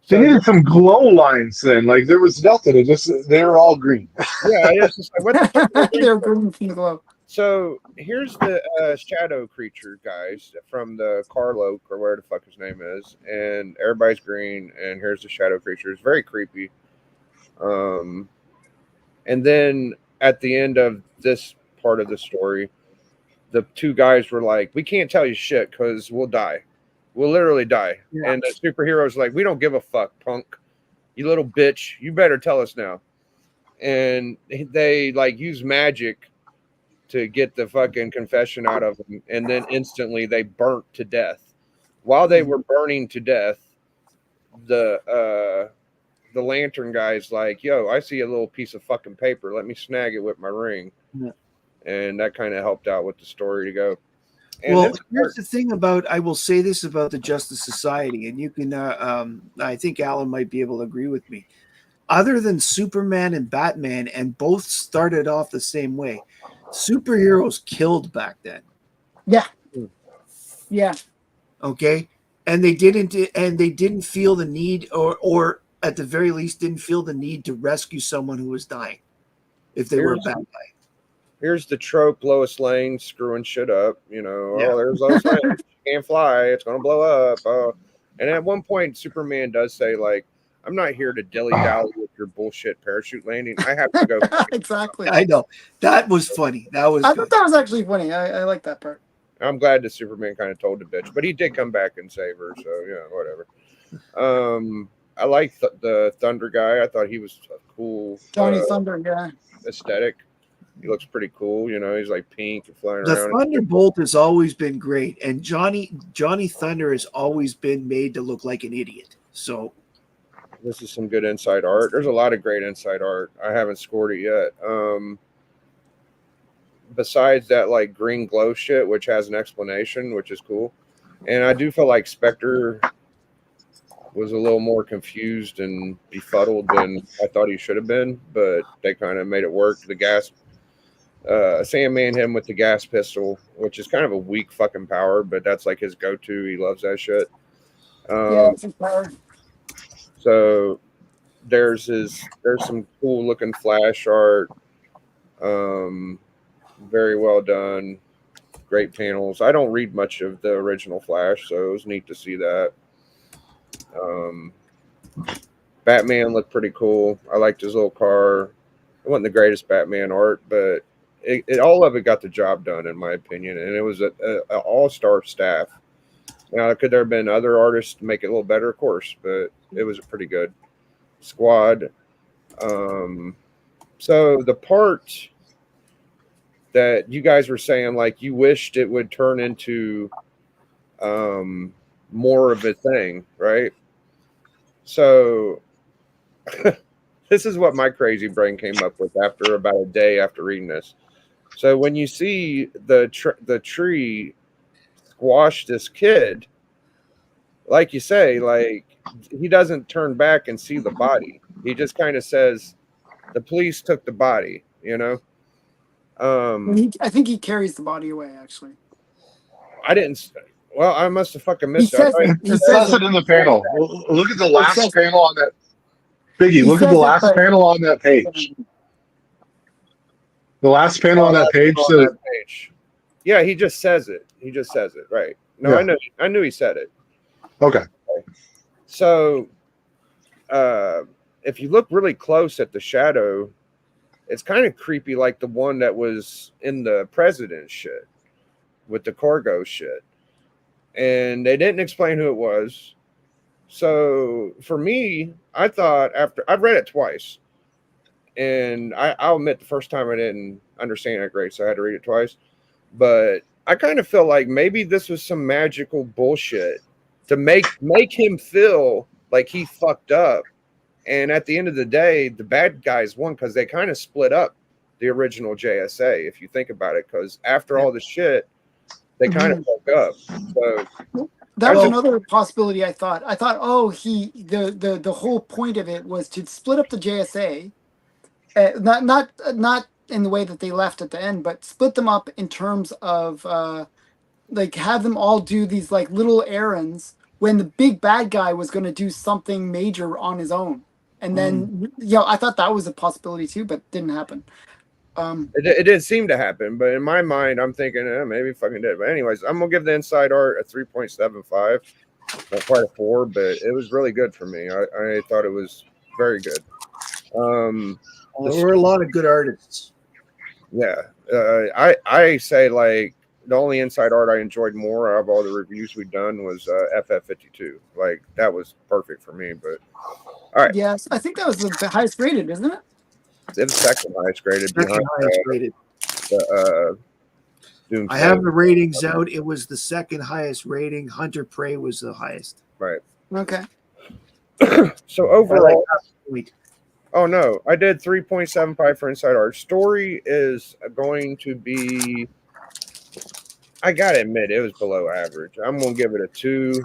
They So needed some glow lines then. Like there was nothing. It just they were all green. yeah, it's just like what the fuck? Are they They're green from the glow. So here's the shadow creature guys from the Carloak or where the fuck his name is, and everybody's green. And here's the shadow creature. It's very creepy. Um, and then at the end of this part of the story, the two guys were like, "We can't tell you shit because we'll die. We'll literally die." Yeah. And the superhero's like, "We don't give a fuck, punk. You little bitch. You better tell us now." And they like use magic to get the fucking confession out of them, and then instantly they burnt to death. While they were burning to death, the lantern guy's like, "Yo, I see a little piece of fucking paper. Let me snag it with my ring," Yeah. and that kind of helped out with the story to go. And Well, this here's the thing about I will say this about the Justice Society, and you can I think Alan might be able to agree with me. Other than Superman and Batman, and both started off the same way, superheroes killed back then. Yeah, yeah. Okay, and they didn't feel the need, or at the very least didn't feel the need to rescue someone who was dying if they were a here's bad guy. here's the trope: Lois Lane screwing shit up. Yeah. Oh, there's Lois Lane. She can't fly. It's gonna blow up. And at one point, Superman does say like, "I'm not here to dilly dally with your bullshit parachute landing. I have to go." Exactly. I know that was funny. That was I good. thought that was actually funny. I like that part. I'm glad that Superman kind of told the bitch, but he did come back and save her. So whatever. I like the Thunder guy. I thought he was a cool Johnny Thunder, yeah. aesthetic. He looks pretty cool. He's like pink and flying The around. Thunderbolt has always been great, and Johnny Thunder has always been made to look like an idiot. So This is some good inside art. There's a lot of great inside art. I haven't scored it yet. Besides that, like green glow shit, which has an explanation, which is cool. And I do feel like Spectre was a little more confused and befuddled than I thought he should have been, but they kind of made it work. The gas, Sandman hit him with the gas pistol, which is kind of a weak fucking power, but that's like his go-to. He loves that shit. Yeah, it's his power. So there's some cool looking Flash art. Very well done. great panels. I don't read much of the original Flash, so it was neat to see that. Batman looked pretty cool. I liked his little car. It wasn't the greatest Batman art, but all of it got the job done, in my opinion. And it was an all-star staff. Now, could there have been other artists to make it a little better? Of course, but it was a pretty good squad. So the part that you guys were saying, like, you wished it would turn into more of a thing, right? So this is what my crazy brain came up with after about a day after reading this. So when you see the tree squash this kid, like you say, like, he doesn't turn back and see the body. He just kind of says, the police took the body, you know? I think he carries the body away, actually. I didn't. Well, I must have fucking He missed it. says, It says it in the panel. Look at the last panel on that. Biggie, look at the last panel on that page. The last panel on that page says. Yeah, he just says it. He just says it, right? No, yeah. I knew he said it. Okay. So, if you look really close at the shadow, it's kind of creepy, like the one that was in the president shit with the cargo shit. And they didn't explain who it was. So for me, I thought I've read it twice. And I'll admit the first time I didn't understand it great, so I had to read it twice. But I kind of feel like maybe this was some magical bullshit to make him feel like he fucked up. And at the end of the day, the bad guys won because they kind of split up the original JSA, if you think about it. Because after all the shit, they kind of fucked up. So that was another possibility. I thought, oh, the whole point of it was to split up the JSA, not in the way that they left at the end, but split them up in terms of like have them all do these like little errands when the big bad guy was going to do something major on his own. And then, I thought that was a possibility too, but didn't happen. It did seem to happen, but in my mind, I'm thinking maybe fucking did. But anyways, I'm gonna give the inside art a 3.75, not quite a 4, but it was really good for me. I thought it was very good. There were a lot of good artists. Yeah, I say like the only inside art I enjoyed more out of all the reviews we've done was FF52. Like that was perfect for me. But all right, yes, I think that was the highest rated, isn't it? It's the second highest graded. Doom. I have the ratings out. It was the second highest rating. Hunter Prey was the highest. Right. Okay. So overall, oh no, I did 3.75 for inside art. Story is going to be. I gotta admit, it was below average. I'm gonna give it a 2.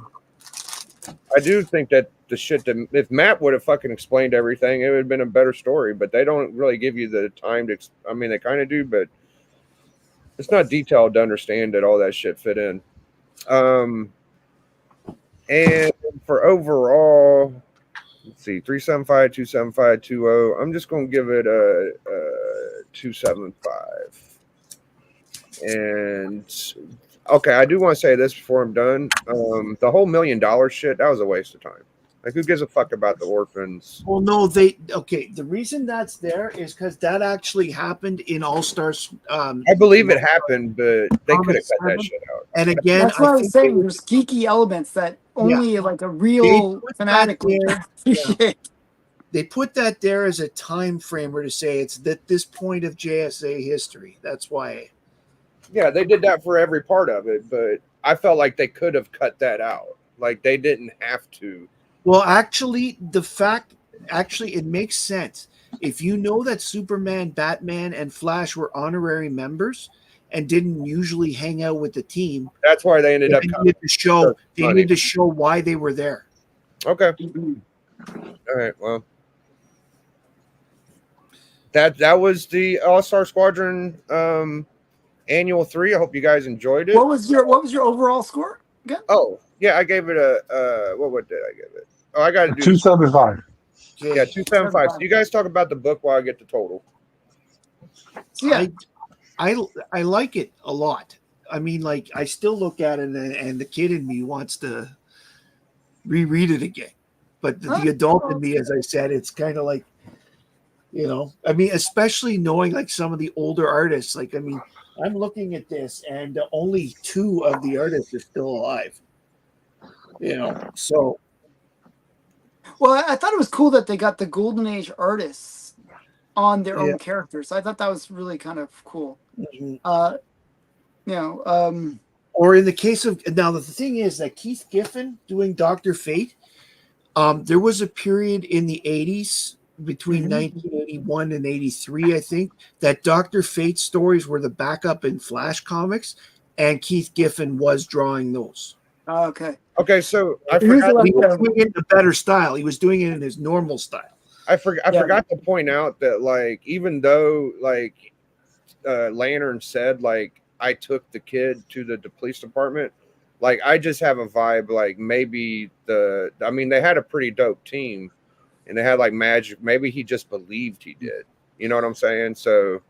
I do think that the shit that if Matt would have fucking explained everything, it would have been a better story. But they don't really give you the time to. I mean, they kind of do, but it's not detailed to understand that all that shit fit in. And for overall, let's see, 375, 275, 20. I'm just gonna give it a 275. And okay, I do want to say this before I'm done. The whole $1 million shit, that was a waste of time. Like, who gives a fuck about the orphans? Well, no, the reason that's there is because that actually happened in All Stars. I believe it happened, but they could have cut that shit out. And again, that's what I was saying. There's geeky elements that only like a real fanatic would appreciate. They put that there as a time framer to say it's at this point of JSA history. That's why. Yeah, they did that for every part of it, but I felt like they could have cut that out. Like, they didn't have to. Well, actually, it makes sense. If you know that Superman, Batman, and Flash were honorary members and didn't usually hang out with the team, that's why they ended up needed to show why they were there. Okay. All right. Well, that was the All-Star Squadron Annual 3. I hope you guys enjoyed it. What was your overall score again? Oh, yeah, I gave it a what did I give it? Oh, I got to do 275. Yeah, 275. So you guys talk about the book while I get the total. Yeah, I like it a lot. I mean, like I still look at it, and the kid in me wants to reread it again. But the adult in me, as I said, it's kind of like, I mean, especially knowing like some of the older artists. Like, I mean, I'm looking at this, and only 2 of the artists are still alive. So. Well, I thought it was cool that they got the Golden Age artists on their own characters. I thought that was really kind of cool. Mm-hmm. Or in the case of now, the thing is that Keith Giffen doing Dr. Fate, there was a period in the 80s between 1981 and 83, I think, that Dr. Fate stories were the backup in Flash comics, and Keith Giffen was drawing those. Okay. Okay, so I forgot. He was doing it in a better style. He was doing it in his normal style. I forgot to point out that, like, even though, like, Lantern said, like, I took the kid to the police department, like, I just have a vibe, like, maybe I mean, they had a pretty dope team, and they had, like, magic. Maybe he just believed he did. You know what I'm saying? So...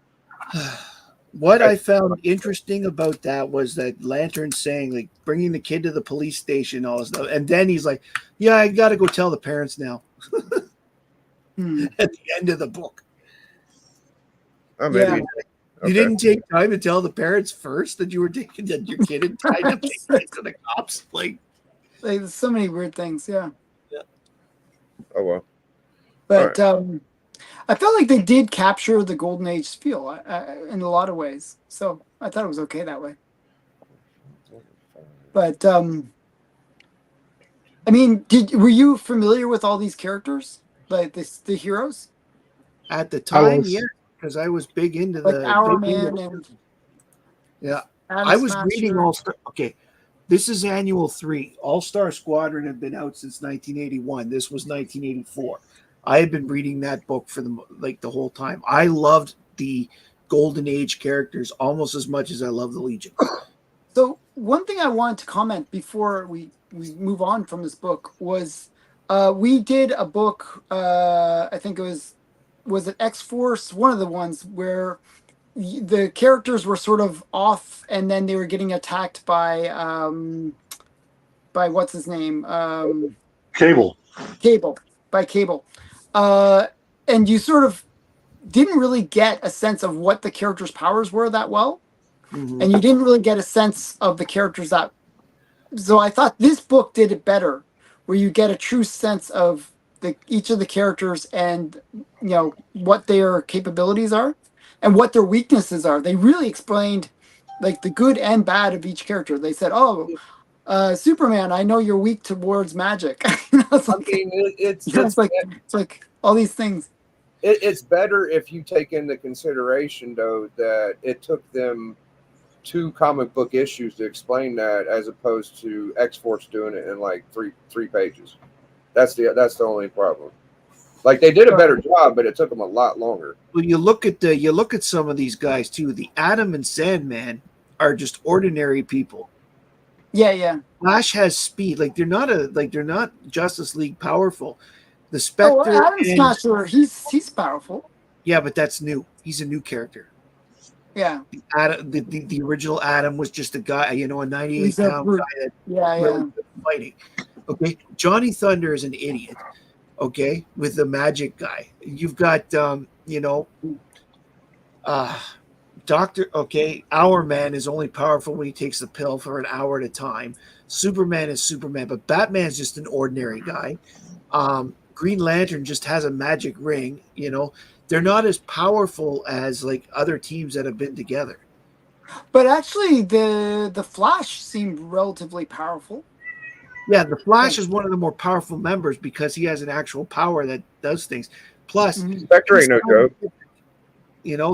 What I found interesting about that was that Lantern saying, like, bringing the kid to the police station, all this stuff. And then he's like, yeah, I got to go tell the parents now. At the end of the book. Oh, maybe. You didn't take time to tell the parents first that you were taking your kid and tied up to the cops? Like, there's so many weird things, yeah. Oh, well. But, I felt like they did capture the Golden Age feel in a lot of ways. So I thought it was okay that way. But, I mean, were you familiar with all these characters? Like the heroes? At the time, yeah, because I was big into like Hourman and... Yeah. I was reading All-Star... Okay, this is Annual 3. All-Star Squadron had been out since 1981. This was 1984. I had been reading that book for the whole time. I loved the Golden Age characters almost as much as I love the Legion. So one thing I wanted to comment before we move on from this book was we did a book, I think it was it X-Force? One of the ones where the characters were sort of off and then they were getting attacked by what's his name? Cable. By Cable. And you sort of didn't really get a sense of what the characters' powers were that well. Mm-hmm. And you didn't really get a sense of the characters that... So I thought this book did it better, where you get a true sense of each of the characters and, what their capabilities are and what their weaknesses are. They really explained, like, the good and bad of each character. They said, Superman, I know you're weak towards magic. It's like all these things. It's better if you take into consideration, though, that it took them 2 comic book issues to explain that, as opposed to X-Force doing it in like three pages. That's the only problem. Like, they did a better job, but it took them a lot longer. Well, you look at some of these guys too. The Atom and Sandman are just ordinary people. Yeah. Flash has speed. Like, they're not Justice League powerful. The Spectre. Atom Smasher, he's powerful. Yeah, but that's new. He's a new character. Yeah. The original Atom was just a guy, a 98-pound guy that fighting. Okay, Johnny Thunder is an idiot. Okay, with the magic guy. You've got Hourman is only powerful when he takes the pill for an hour at a time. Superman is Superman, but Batman's just an ordinary guy. Green Lantern just has a magic ring. They're not as powerful as like other teams that have been together. But actually, the Flash seemed relatively powerful. Yeah, the Flash is one of the more powerful members because he has an actual power that does things. Plus, Spectre ain't no joke.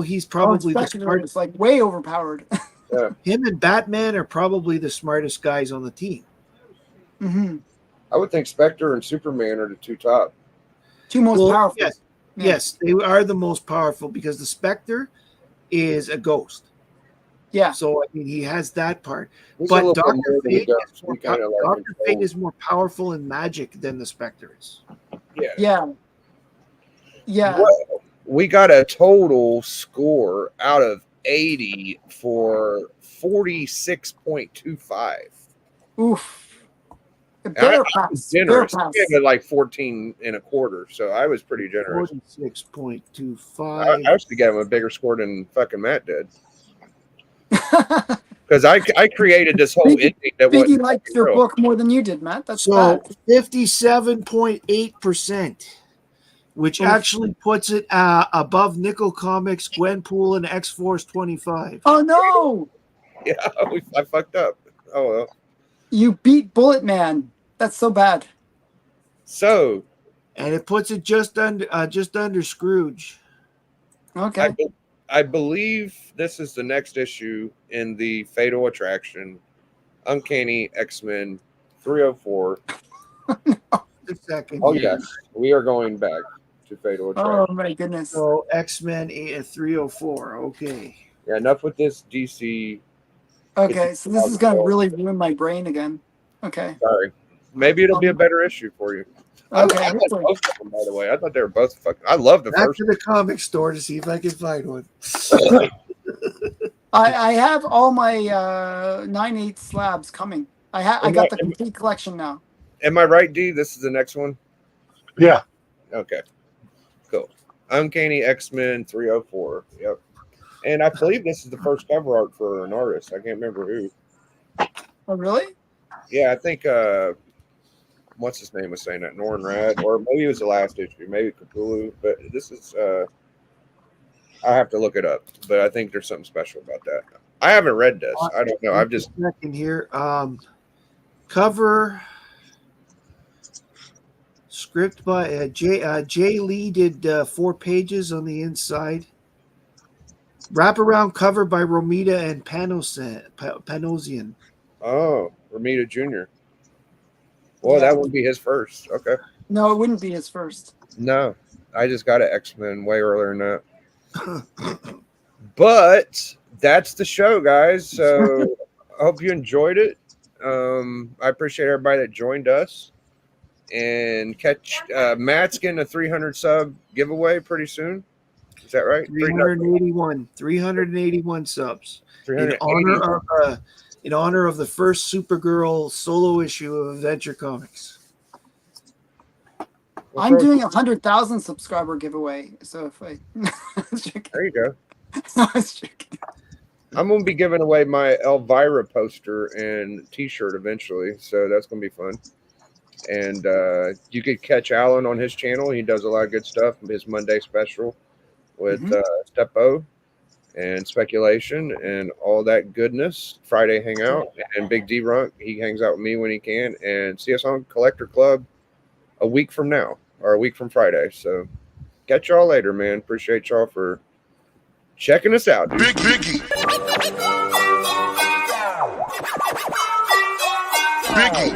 He's probably the smartest. Like way overpowered. Yeah. Him and Batman are probably the smartest guys on the team. Mm-hmm. I would think Spectre and Superman are the 2 top. 2 most powerful. Yes, they are the most powerful because the Spectre is a ghost. Yeah. So, I mean, he has that part. But Dr. Fate is more powerful in magic than the Spectre is. Yeah. Well, we got a total score out of 80 for 46.25. Oof. Bear pass. Bear Generous. I pass. gave it like 14 and a quarter, so I was pretty generous. 46.25. I actually gave him a bigger score than fucking Matt did. Because I created this whole ending that Biggie wasn't liked your real. book more than you did, Matt. That's So bad. 57.8%, which Oof. actually puts it above Nickel Comics, Gwenpool, and X Force 25. Oh no! Yeah, I fucked up. Oh well. You beat Bullet Man. That's so bad. So And it puts it just under Scrooge. Okay. I believe this is the next issue in the Fatal Attraction, Uncanny X-Men 304. A second. Oh here. yes, we are going back to Fatal Attraction. Oh my goodness. So X-Men 304. Okay. Yeah, enough with this DC. Okay, so this is gonna really ruin my brain again. Okay. Sorry, maybe it'll be a better issue for you. Okay. I love both of them, by the way. I thought they were both fucking. I love the Back first. to the comic store to see if I can find one. I have all my 9/8 slabs coming. I got the complete collection now. Am I right, D? This is the next one. Yeah. Okay. Cool. Uncanny X-Men 304. Yep. And I believe this is the first cover art for an artist. I can't remember who. Oh really? Yeah, I think what's his name was saying that, Norrin Rad, or maybe it was the last issue, maybe Cthulhu. But this is I have to look it up, but I think there's something special about that. I haven't read this. I don't know. I've just second here. Cover script by Jay Lee did 4 pages on the inside. Wraparound cover by Romita and Panosian. oh, Ramita Jr. Well, that would be his first. Okay. No, it wouldn't be his first. No, I just got an X-Men way earlier than that. But that's the show, guys. So I hope you enjoyed it. I appreciate everybody that joined us. And catch Matt's getting a 300 sub giveaway pretty soon. Is that right? 381 subs. 380. In honor of the first Supergirl solo issue of Adventure Comics. I'm doing 100,000 subscriber giveaway. So if I there you go. I was joking. I'm gonna be giving away my Elvira poster and T-shirt eventually, so that's gonna be fun. And you could catch Alan on his channel. He does a lot of good stuff. His Monday special with Steppo and Speculation and all that goodness. Friday Hangout and Big D Runk. He hangs out with me when he can. And see us on Collector Club a week from now, or a week from Friday. So catch y'all later, man. Appreciate y'all for checking us out, dude. Big Biggie. Biggie.